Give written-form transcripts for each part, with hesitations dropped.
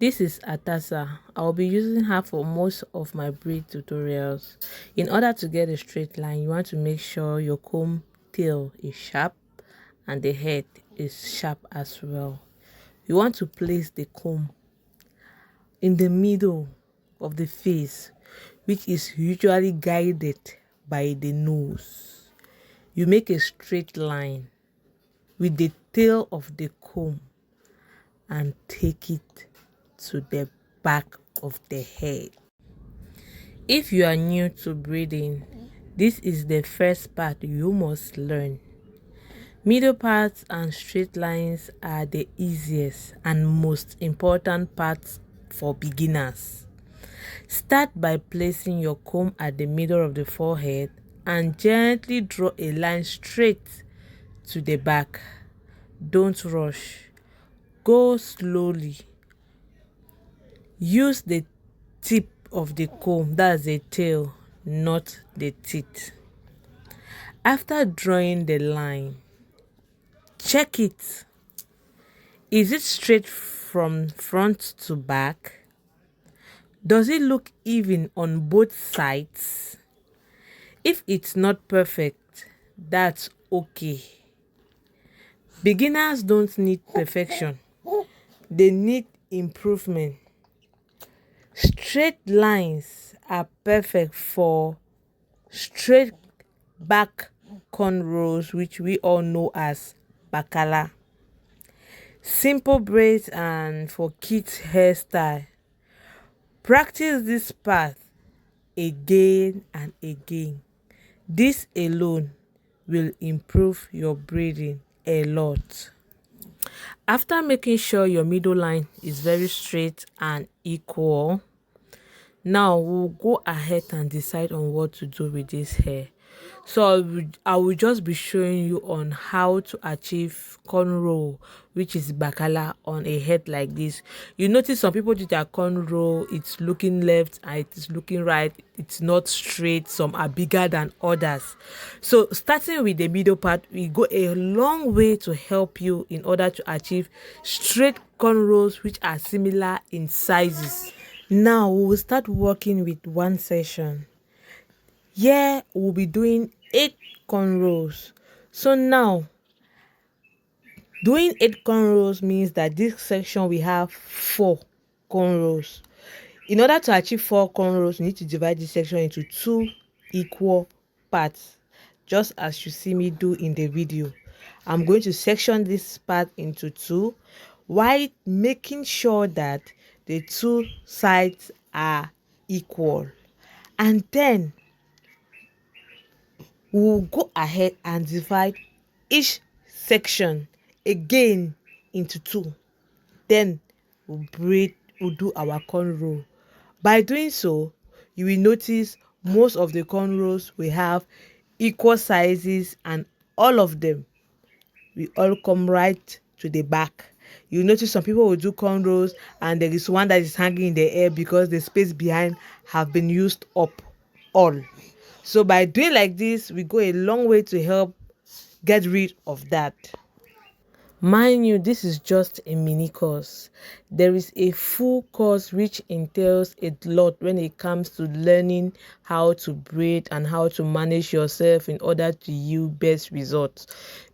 This is Atasa. I'll be using her for most of my braid tutorials. In order to get a straight line, you want to make sure your comb tail is sharp and the head is sharp as well. You want to place the comb in the middle of the face, which is usually guided by the nose. You make a straight line with the tail of the comb and take it to the back of the head. If you are new to braiding, this is the first part you must learn. Middle parts and straight lines are the easiest and most important parts for beginners. Start by placing your comb at the middle of the forehead and gently draw a line straight to the back. Don't rush. Go slowly. Use the tip of the comb, that's the tail, not the teeth. After drawing the line, check it. Is it straight from front to back? Does it look even on both sides? If it's not perfect, that's okay. Beginners don't need perfection. They need improvement. Straight lines are perfect for straight back cornrows, which we all know as bakala, simple braids, and for kids hairstyle. Practice this path again and again. This alone will improve your braiding a lot. After making sure your middle line is very straight and equal, now we'll go ahead and decide on what to do with this hair. So I will just be showing you on how to achieve cornrow, which is bakala, on a head like this. You notice some people do their cornrow, it's looking left and it's looking right, it's not straight. Some are bigger than others. So starting with the middle part, we go a long way to help you in order to achieve straight cornrows which are similar in sizes. Now we will start working with one session. Here we'll be doing 8 cornrows. So now doing 8 cornrows means that this section we have 4 cornrows. In order to achieve 4 cornrows, you need to divide this section into 2 equal parts, just as you see me do in the video. I'm going to section this part into 2 while making sure that the 2 sides are equal. And then we'll go ahead and divide each section again into 2. Then we'll do our cornrow. By doing so, you will notice most of the cornrows we have equal sizes, and all of them will all come right to the back. You notice some people will do cornrows and there is one that is hanging in the air because the space behind have been used up all. So by doing like this, we go a long way to help get rid of that. Mind you, this is just a mini course. There is a full course which entails a lot when it comes to learning how to braid and how to manage yourself in order to yield best results.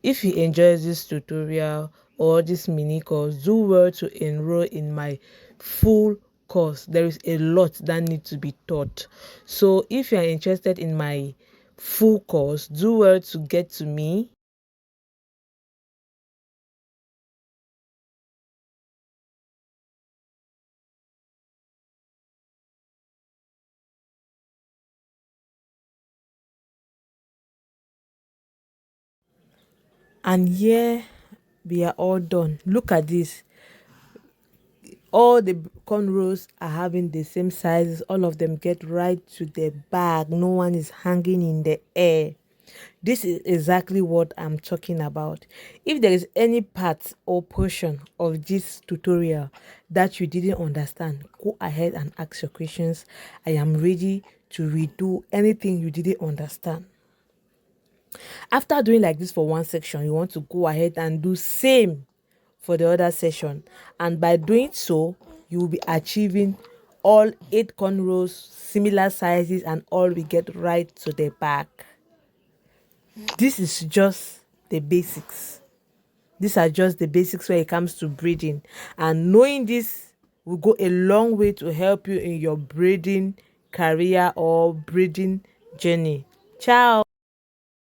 If you enjoy this tutorial or this mini course, do well to enroll in my full course. There is a lot that needs to be taught. So if you are interested in my full course, do well to get to me. And here we are all done. Look at this. All the cornrows are having the same sizes. All of them get right to the back. No one is hanging in the air. This is exactly what I'm talking about. If there is any part or portion of this tutorial that you didn't understand, go ahead and ask your questions. I am ready to redo anything you didn't understand. After doing like this for one section, you want to go ahead and do same for the other section, and by doing so you will be achieving all 8 cornrows, similar sizes, and all will get right to the back. This is just the basics. These are just the basics when it comes to braiding, and knowing this will go a long way to help you in your braiding career or braiding journey. Ciao.